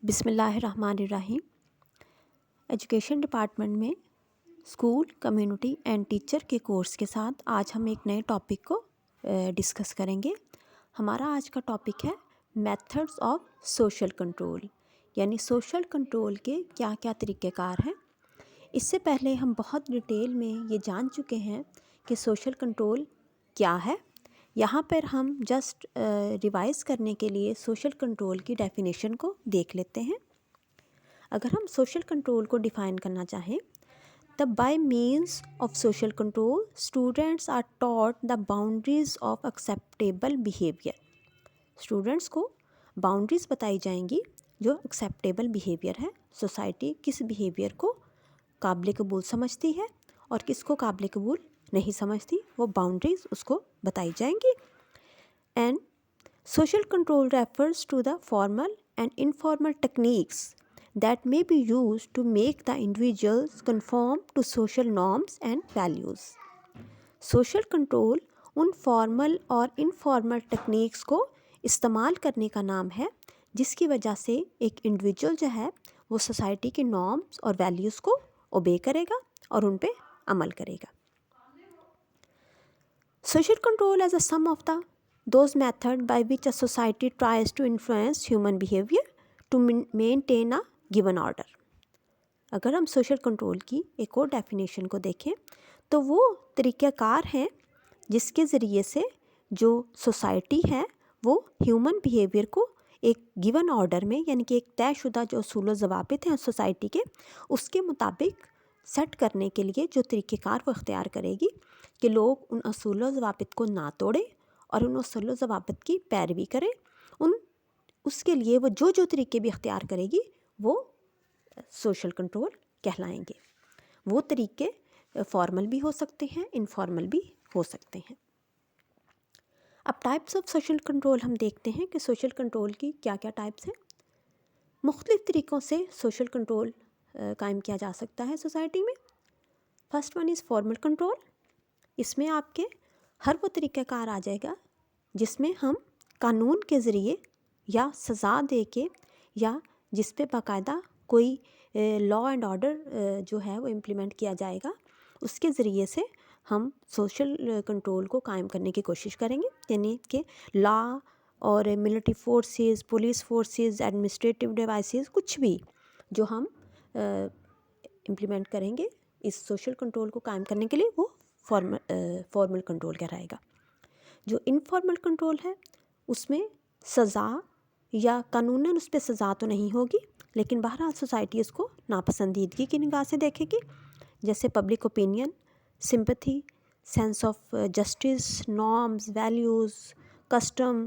بسم اللہ الرحمن الرحیم۔ ایجوکیشن ڈپارٹمنٹ میں اسکول کمیونٹی اینڈ ٹیچر کے کورس کے ساتھ آج ہم ایک نئے ٹاپک کو ڈسکس کریں گے۔ ہمارا آج کا ٹاپک ہے میتھڈز آف سوشل کنٹرول، یعنی سوشل کنٹرول کے کیا کیا طریقہ کار ہیں۔ اس سے پہلے ہم بہت ڈیٹیل میں یہ جان چکے ہیں کہ سوشل کنٹرول کیا ہے۔ یہاں پر ہم جسٹ ریوائز کرنے کے لیے سوشل کنٹرول کی ڈیفینیشن کو دیکھ لیتے ہیں۔ اگر ہم سوشل کنٹرول کو ڈیفائن کرنا چاہیں تب by means of social control students are taught the boundaries of acceptable behaviour. Students کو باؤنڈریز بتائی جائیں گی جو ایکسیپٹیبل بیہیویئر ہے۔ سوسائٹی کس بیہیویئر کو قابل قبول سمجھتی ہے اور کس کو قابل قبول نہیں سمجھتی، وہ باؤنڈریز اس کو بتائی جائیں گی۔ And social control refers to the formal and informal techniques that may be used to make the individuals conform to social norms and values۔ Social control in formal اور انفارمل ٹیکنیکس کو استعمال کرنے کا نام ہے جس کی وجہ سے ایک انڈیویجول جو ہے وہ سوسائٹی کے نارمس اور ویلیوز کو اوبے کرے گا اور ان پہ عمل کرے گا۔ Social control as a sum of those methods by which a society tries to influence human behavior to maintain a given order۔ اگر ہم سوشل کنٹرول کی ایک اور ڈیفینیشن کو دیکھیں تو وہ طریقہ کار ہیں جس کے ذریعے سے جو سوسائٹی ہے وہ ہیومن بیہیویئر کو ایک گیون آرڈر میں، یعنی کہ ایک طے شدہ جو اصول و ضوابط ہیں سوسائٹی کے، اس کے مطابق سیٹ کرنے کے لیے جو طریقہ کار وہ اختیار کرے گی کہ لوگ ان اصول و ضوابط کو نہ توڑیں اور ان اصول و ضوابط کی پیروی کریں۔ اس کے لیے وہ جو طریقے بھی اختیار کرے گی وہ سوشل کنٹرول کہلائیں گے۔ وہ طریقے فارمل بھی ہو سکتے ہیں، انفارمل بھی ہو سکتے ہیں۔ اب ٹائپس آف سوشل کنٹرول ہم دیکھتے ہیں کہ سوشل کنٹرول کی کیا کیا ٹائپس ہیں۔ مختلف طریقوں سے سوشل کنٹرول قائم کیا جا سکتا ہے سوسائٹی میں۔ First one is formal control. اس میں آپ کے ہر وہ طریقہ کار آ جائے گا جس میں ہم قانون کے ذریعے یا سزا دے کے یا جس پہ باقاعدہ کوئی لا اینڈ آرڈر جو ہے وہ امپلیمنٹ کیا جائے گا، اس کے ذریعے سے ہم سوشل کنٹرول کو قائم کرنے کی کوشش کریں گے۔ یعنی کہ لا اور military forces, police forces, administrative devices, کچھ بھی جو ہم امپلیمنٹ کریں گے اس سوشل کنٹرول کو قائم کرنے کے لیے، وہ فارمل کنٹرول کہلائے گا۔ جو انفارمل کنٹرول ہے اس میں سزا یا قانوناً اس پہ سزا تو نہیں ہوگی، لیکن بہرحال سوسائٹی اس کو ناپسندیدگی کی نگاہ سے دیکھے گی، جیسے public opinion, sympathy, sense of justice, norms, values, custom,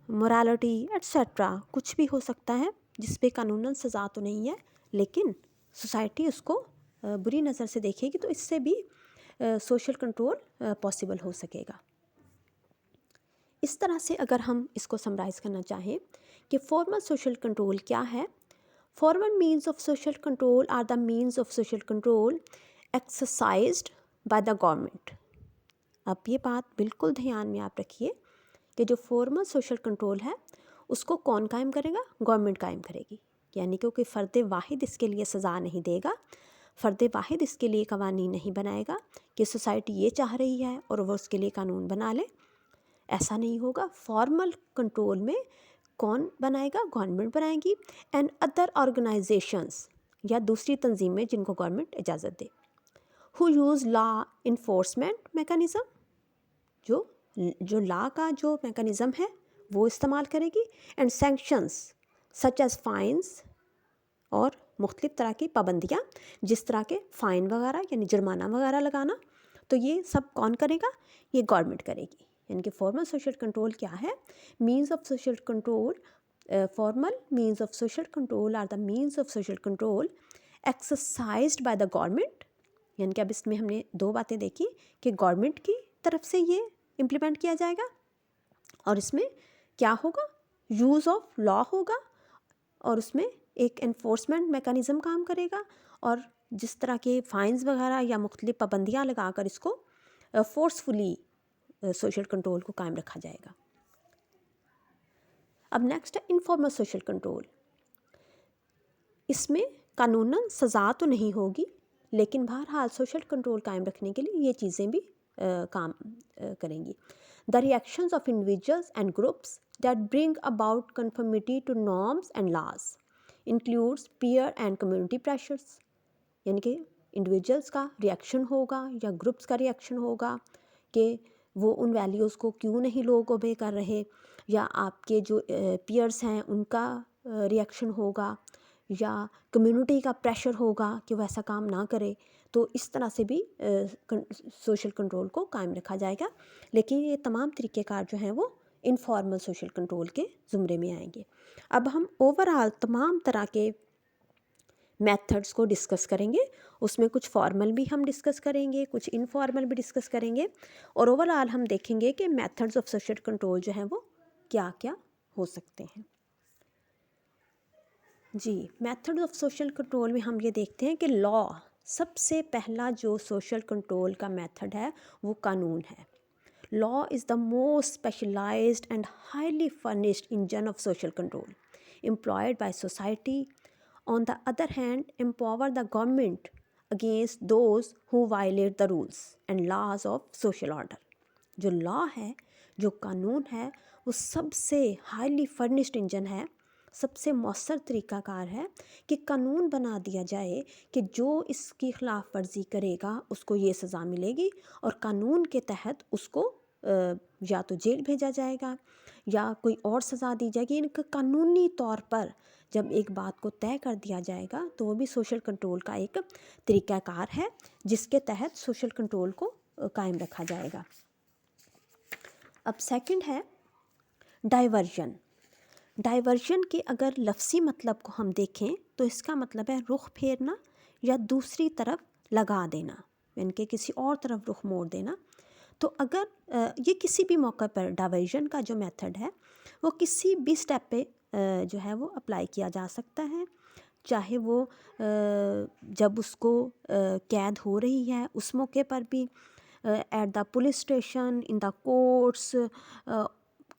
morality et cetera, کچھ بھی ہو سکتا ہے جس پہ قانوناً سزا تو نہیں ہے لیکن سوسائٹی اس کو بری نظر سے دیکھے گی، تو اس سے بھی سوشل کنٹرول پاسبل ہو سکے گا۔ اس طرح سے اگر ہم اس کو سمرائز کرنا چاہیں کہ فارمل سوشل کنٹرول کیا ہے، formal means of social control are the means of social control exercised by the government. اب یہ بات بالکل دھیان میں آپ رکھیے کہ جو فارمل سوشل کنٹرول ہے اس کو کون قائم کرے گا؟ گورنمنٹ قائم کرے گی۔ یعنی کہ کوئی فرد واحد اس کے لیے سزا نہیں دے گا، فرد واحد اس کے لیے قوانین نہیں بنائے گا کہ سوسائٹی یہ چاہ رہی ہے اور وہ اس کے لیے قانون بنا لے، ایسا نہیں ہوگا۔ فارمل کنٹرول میں کون بنائے گا؟ گورنمنٹ بنائے گی، اینڈ ادر آرگنائزیشنز یا دوسری تنظیمیں جن کو گورنمنٹ اجازت دے، who use law enforcement mechanism، جو لا کا جو میکانزم ہے وہ استعمال کرے گی، and sanctions such as fines، اور مختلف طرح کی پابندیاں جس طرح کے فائن وغیرہ یعنی جرمانہ وغیرہ لگانا، تو یہ سب کون کرے گا؟ یہ گورنمنٹ کرے گی۔ یعنی کہ فارمل سوشل کنٹرول کیا ہے؟ Means of social control, formal means of social control are the means of social control exercised by the government. یعنی کہ اب اس میں ہم نے دو باتیں دیکھی کہ گورنمنٹ کی طرف سے یہ امپلیمنٹ کیا جائے گا اور اس میں کیا ہوگا؟ یوز آف لا ہوگا، اور اس میں ایک انفورسمنٹ میکانزم کام کرے گا، اور جس طرح کے فائنز وغیرہ یا مختلف پابندیاں لگا کر اس کو فورسفلی سوشل کنٹرول کو قائم رکھا جائے گا۔ اب نیکسٹ ہے انفارمل سوشل کنٹرول۔ اس میں قانوناً سزا تو نہیں ہوگی، لیکن بہرحال سوشل کنٹرول قائم رکھنے کے لیے یہ چیزیں بھی کام کریں گی. The reactions of individuals and groups that bring about conformity to norms and laws includes peer and community pressures. یعنی کہ انڈیویجولس کا ریئیکشن ہوگا یا گروپس کا ریئیکشن ہوگا کہ وہ ان ویلیوز کو کیوں نہیں لوگ اوبے کر رہے، یا آپ کے جو پیئرس ہیں ان کا ریئیکشن ہوگا، یا کمیونٹی کا پریشر ہوگا کہ وہ ایسا کام نہ کرے. تو اس طرح سے بھی سوشل کنٹرول کو قائم رکھا جائے گا. لیکن یہ تمام طریقہ کار جو ہیں وہ انفارمل سوشل کنٹرول کے زمرے میں آئیں گے. اب ہم اوورآل تمام طرح کے میتھڈس کو ڈسکس کریں گے. اس میں کچھ فارمل بھی ہم ڈسکس کریں گے، کچھ انفارمل بھی ڈسکس کریں گے، اور اوورآل ہم دیکھیں گے کہ میتھڈس آف سوشل کنٹرول جو ہیں وہ کیا کیا ہو سکتے ہیں. جی، میتھڈ آف سوشل کنٹرول میں ہم یہ دیکھتے ہیں کہ لا، سب سے پہلا جو سوشل کنٹرول کا میتھڈ ہے وہ قانون ہے. Law is the most specialised and highly furnished engine of social control employed by society. On the other hand, empower the government against those who violate the rules and laws of social order. جو لا ہے، جو قانون ہے، وہ سب سے highly furnished engine ہے، سب سے مؤثر طریقہ کار ہے کہ قانون بنا دیا جائے کہ جو اس کی خلاف ورزی کرے گا اس کو یہ سزا ملے گی، اور قانون کے تحت اس کو یا تو جیل بھیجا جائے گا یا کوئی اور سزا دی جائے گی. ان کا قانونی طور پر جب ایک بات کو طے کر دیا جائے گا تو وہ بھی سوشل کنٹرول کا ایک طریقہ کار ہے جس کے تحت سوشل کنٹرول کو قائم رکھا جائے گا. اب سیکنڈ ہے ڈائیورژن. ڈائیورژن کے اگر لفظی مطلب کو ہم دیکھیں تو اس کا مطلب ہے رخ پھیرنا یا دوسری طرف لگا دینا، یعنی کہ کسی اور طرف رخ موڑ دینا. تو اگر یہ کسی بھی موقع پر ڈائیورژن کا جو میتھڈ ہے وہ کسی بھی سٹیپ پہ جو ہے وہ اپلائی کیا جا سکتا ہے، چاہے وہ جب اس کو قید ہو رہی ہے اس موقع پر بھی، at the police station, in the courts,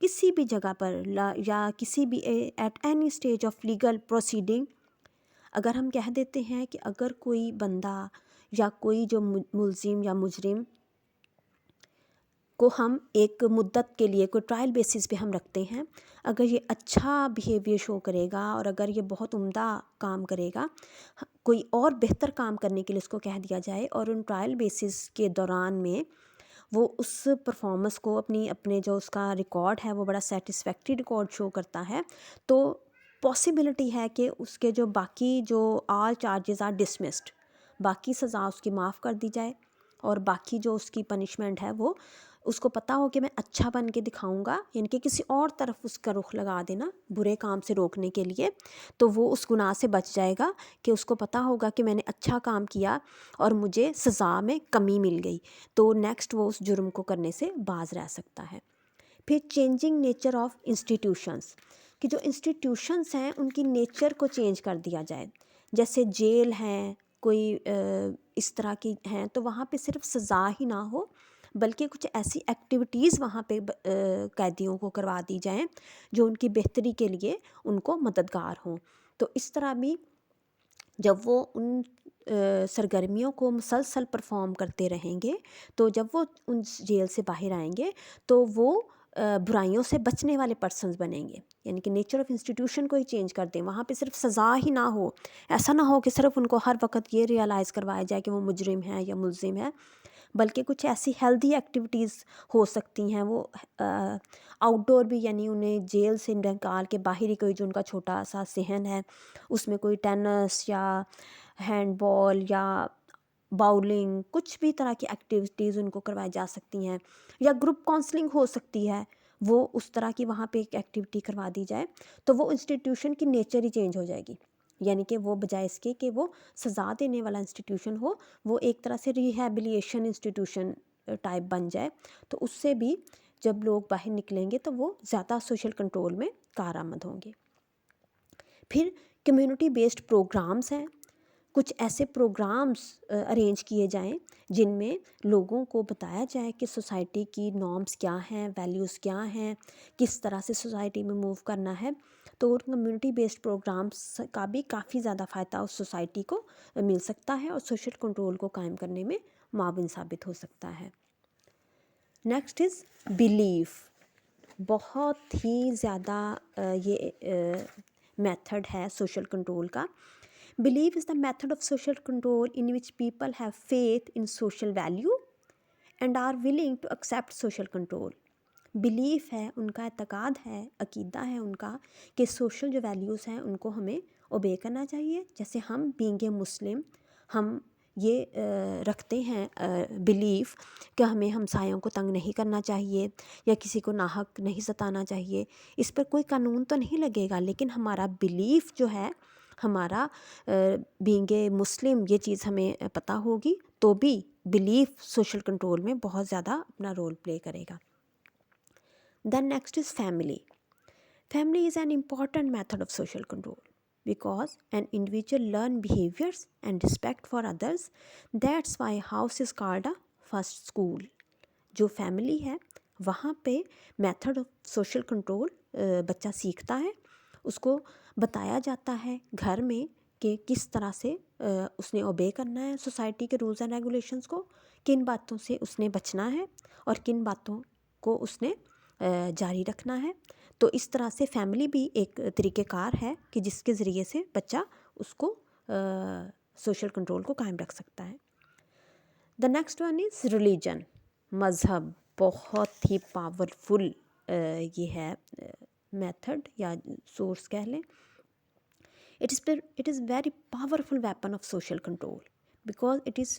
کسی بھی جگہ پر، یا کسی بھی at any stage of legal proceeding. اگر ہم کہہ دیتے ہیں کہ اگر کوئی بندہ یا کوئی جو ملزم یا مجرم کو ہم ایک مدت کے لیے کوئی ٹرائل بیسس پہ ہم رکھتے ہیں، اگر یہ اچھا بیہیویئر شو کرے گا اور اگر یہ بہت عمدہ کام کرے گا، کوئی اور بہتر کام کرنے کے لیے اس کو کہہ دیا جائے، اور ان ٹرائل بیسس کے دوران میں وہ اس پرفارمنس کو اپنے جو اس کا ریکارڈ ہے وہ بڑا سیٹسفیکٹری ریکارڈ شو کرتا ہے، تو پاسبلٹی ہے کہ اس کے جو باقی جو آل چارجز آر ڈسمسڈ، باقی سزا اس کی معاف کر دی جائے، اور باقی جو اس کی پنشمنٹ ہے وہ اس کو پتہ ہو کہ میں اچھا بن کے دکھاؤں گا، یعنی کہ کسی اور طرف اس کا رخ لگا دینا برے کام سے روکنے کے لیے، تو وہ اس گناہ سے بچ جائے گا کہ اس کو پتہ ہوگا کہ میں نے اچھا کام کیا اور مجھے سزا میں کمی مل گئی، تو نیکسٹ وہ اس جرم کو کرنے سے باز رہ سکتا ہے. پھر چینجنگ نیچر آف انسٹیٹیوشنس، کہ جو انسٹیٹیوشنس ہیں ان کی نیچر کو چینج کر دیا جائے. جیسے جیل ہیں، کوئی اس طرح کی ہیں، تو وہاں پہ صرف سزا ہی نہ ہو بلکہ کچھ ایسی ایکٹیویٹیز وہاں پہ قیدیوں کو کروا دی جائیں جو ان کی بہتری کے لیے ان کو مددگار ہوں. تو اس طرح بھی جب وہ ان سرگرمیوں کو مسلسل پرفارم کرتے رہیں گے تو جب وہ ان جیل سے باہر آئیں گے تو وہ برائیوں سے بچنے والے پرسنز بنیں گے. یعنی کہ نیچر آف انسٹیٹیوشن کو ہی چینج کر دیں، وہاں پہ صرف سزا ہی نہ ہو، ایسا نہ ہو کہ صرف ان کو ہر وقت یہ ریئلائز کروایا جائے کہ وہ مجرم ہے یا ملزم ہے، بلکہ کچھ ایسی ہیلدی ایکٹیویٹیز ہو سکتی ہیں. وہ آؤٹ ڈور بھی، یعنی انہیں جیل سے نکال کے باہر ہی کوئی جو ان کا چھوٹا سا صحن ہے اس میں کوئی ٹینس یا ہینڈ بال یا باؤلنگ، کچھ بھی طرح کی ایکٹیویٹیز ان کو کروائی جا سکتی ہیں، یا گروپ کاؤنسلنگ ہو سکتی ہے، وہ اس طرح کی وہاں پہ ایک ایکٹیویٹی کروا دی جائے تو وہ انسٹیٹیوشن کی نیچر ہی چینج ہو جائے گی. یعنی کہ وہ بجائے اس کے کہ وہ سزا دینے والا انسٹیٹیوشن ہو، وہ ایک طرح سے ریہیبلیشن انسٹیٹیوشن ٹائپ بن جائے، تو اس سے بھی جب لوگ باہر نکلیں گے تو وہ زیادہ سوشل کنٹرول میں کارآمد ہوں گے. پھر کمیونٹی بیسڈ پروگرامز ہیں کچھ ایسے پروگرامز ارینج کیے جائیں جن میں لوگوں کو بتایا جائے کہ سوسائٹی کی نارمز کیا ہیں، ویلیوز کیا ہیں، کس طرح سے سوسائٹی میں موو کرنا ہے. تو کمیونٹی بیسڈ پروگرامز کا بھی کافی زیادہ فائدہ اس سوسائٹی کو مل سکتا ہے اور سوشل کنٹرول کو قائم کرنے میں معاون ثابت ہو سکتا ہے. Next is belief. بہت ہی زیادہ یہ میتھڈ ہے سوشل کنٹرول کا. Belief is the method of social control in which people have faith in social value and are willing to accept social control. Belief ہے، ان کا اعتقاد ہے، عقیدہ ہے ان کا کہ سوشل جو ویلیوز ہیں ان کو ہمیں اوبے کرنا چاہیے. جیسے ہم بینگ اے مسلم ہم یہ رکھتے ہیں بلیف کہ ہمیں ہمسایوں کو تنگ نہیں کرنا چاہیے یا کسی کو ناحق نہیں ستانا چاہیے. اس پر کوئی قانون تو نہیں لگے گا، لیکن ہمارا بلیف جو ہے، ہمارا بینگ اے مسلم یہ چیز ہمیں پتہ ہوگی تو بھی بلیف سوشل کنٹرول میں بہت زیادہ اپنا رول پلے کرے گا. Then next is family. Family is an important method of social control because an individual learn behaviors and respect for others. That's why house is called a first school. جو family ہے وہاں پہ method of social control بچہ سیکھتا ہے. اس کو بتایا جاتا ہے گھر میں کہ کس طرح سے اس نے اوبے کرنا ہے سوسائٹی کے رولز اینڈ ریگولیشنز کو، کن باتوں سے اس نے بچنا ہے اور کن باتوں کو اس نے جاری رکھنا ہے. تو اس طرح سے فیملی بھی ایک طریقہ کار ہے کہ جس کے ذریعے سے بچہ اس کو سوشل کنٹرول کو قائم رکھ سکتا ہے. The next one is religion. مذہب بہت ہی پاورفل یہ ہے میتھڈ یا سورس کہہ لیں. It is very powerful weapon of social control because it is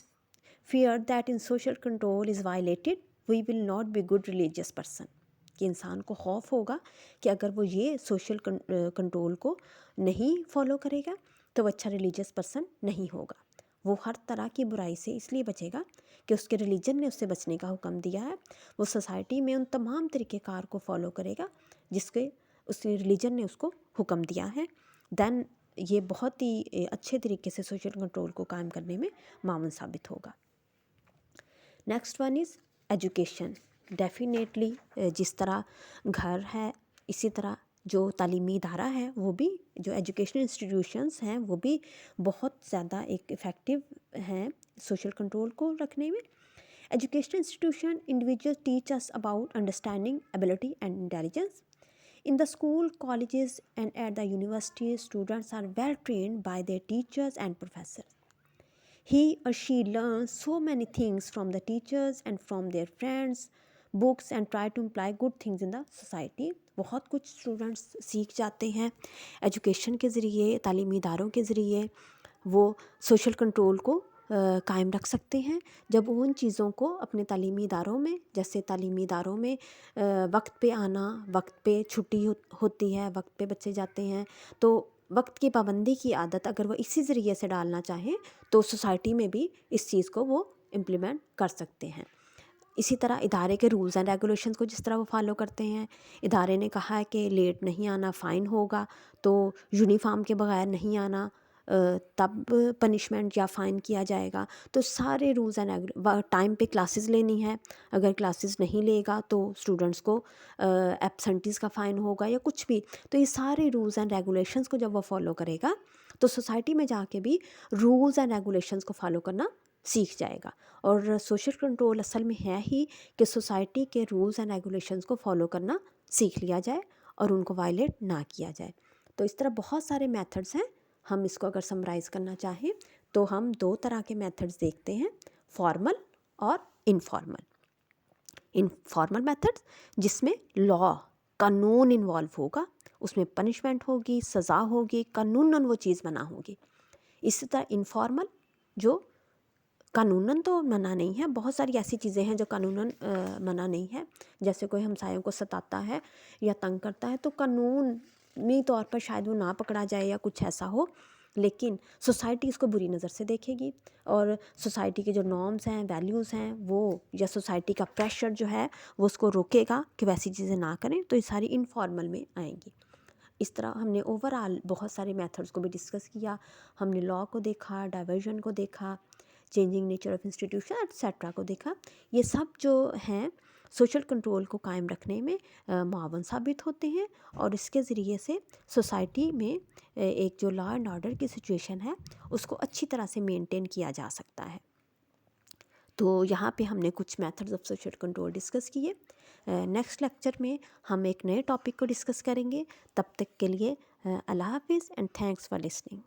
feared that in social control is violated we will not be good religious person. کہ انسان کو خوف ہوگا کہ اگر وہ یہ سوشل کنٹرول کو نہیں فالو کرے گا تو وہ اچھا ریلیجیس پرسن نہیں ہوگا. وہ ہر طرح کی برائی سے اس لیے بچے گا کہ اس کے ریلیجن نے اس سے بچنے کا حکم دیا ہے. وہ سوسائٹی میں ان تمام طریقہ کار کو فالو کرے گا جس کے اس کے ریلیجن نے اس کو حکم دیا ہے. دین یہ بہت ہی اچھے طریقے سے سوشل کنٹرول کو قائم کرنے میں معاون ثابت ہوگا. Next one is education. Definitely جس طرح گھر ہے اسی طرح جو تعلیمی ادارہ ہے وہ بھی، جو ایجوکیشنل انسٹیٹیوشنس ہیں وہ بھی بہت زیادہ ایک افیکٹو ہیں سوشل کنٹرول کو رکھنے میں. Educational institution individual teaches about understanding ability and intelligence. In the school, colleges and at the universities, students are well trained by their teachers and professors. He or she learns so many things from the teachers and from their friends, books and try to imply good things in the society. بہت کچھ students سیکھ جاتے ہیں education کے ذریعے، تعلیمی اداروں کے ذریعے. وہ سوشل کنٹرول کو قائم رکھ سکتے ہیں جب وہ ان چیزوں کو اپنے تعلیمی اداروں میں، جیسے تعلیمی اداروں میں وقت پہ آنا، وقت پہ چھٹی ہوتی ہے، وقت پہ بچے جاتے ہیں، تو وقت کی پابندی کی عادت اگر وہ اسی ذریعے سے ڈالنا چاہیں تو سوسائٹی میں بھی اس چیز کو وہ امپلیمنٹ کر سکتے ہیں. اسی طرح ادارے کے رولز اینڈ ریگولیشنز کو جس طرح وہ فالو کرتے ہیں. ادارے نے کہا ہے کہ لیٹ نہیں آنا فائن ہوگا، تو یونیفارم کے بغیر نہیں آنا تب پنشمنٹ یا فائن کیا جائے گا. تو سارے رولز اینڈ ٹائم پہ کلاسز لینی ہے، اگر کلاسز نہیں لے گا تو اسٹوڈنٹس کو ایبسنٹیز کا فائن ہوگا یا کچھ بھی. تو یہ سارے رولز اینڈ ریگولیشنز کو جب وہ فالو کرے گا تو سوسائٹی میں جا کے بھی رولز اینڈ ریگولیشنز کو فالو کرنا سیکھ جائے گا. اور سوشل کنٹرول اصل میں ہے ہی کہ سوسائٹی کے رولز اینڈ ریگولیشنز کو فالو کرنا سیکھ لیا جائے اور ان کو وائلیٹ نہ کیا جائے. تو اس طرح بہت سارے میتھڈز ہیں. ہم اس کو اگر سمرائز کرنا چاہیں تو ہم دو طرح کے میتھڈز دیکھتے ہیں، فارمل اور انفارمل. انفارمل میتھڈز جس میں لا، قانون انوالو ہوگا، اس میں پنشمنٹ ہوگی، سزا ہوگی، قانوناً وہ چیز منع ہوگی. اسی طرح انفارمل جو قانوناً تو منع نہیں ہے، بہت ساری ایسی چیزیں ہیں جو قانوناً منع نہیں ہے، جیسے کوئی ہمسایوں کو ستاتا ہے یا تنگ کرتا ہے تو قانونی طور پر شاید وہ نہ پکڑا جائے یا کچھ ایسا ہو، لیکن سوسائٹی اس کو بری نظر سے دیکھے گی اور سوسائٹی کے جو نارمز ہیں، ویلیوز ہیں، وہ یا سوسائٹی کا پریشر جو ہے وہ اس کو روکے گا کہ ویسی چیزیں نہ کریں. تو یہ ساری انفارمل میں آئیں گی. اس طرح ہم نے اوور آل بہت سارے میتھڈس کو بھی ڈسکس کیا. ہم نے لا کو دیکھا، ڈائیورژن کو دیکھا، changing nature of institution et cetera کو دیکھا. یہ سب جو ہیں سوشل کنٹرول کو قائم رکھنے میں معاون ثابت ہوتے ہیں، اور اس کے ذریعے سے سوسائٹی میں ایک جو لا اینڈ آرڈر کی سچویشن ہے اس کو اچھی طرح سے مینٹین کیا جا سکتا ہے. تو یہاں پہ ہم نے کچھ methods of social control discuss کیے. نیکسٹ لیکچر میں ہم ایک نئے ٹاپک کو ڈسکس کریں گے. تب تک کے لیے اللہ حافظ اینڈ تھینکس فار لسننگ.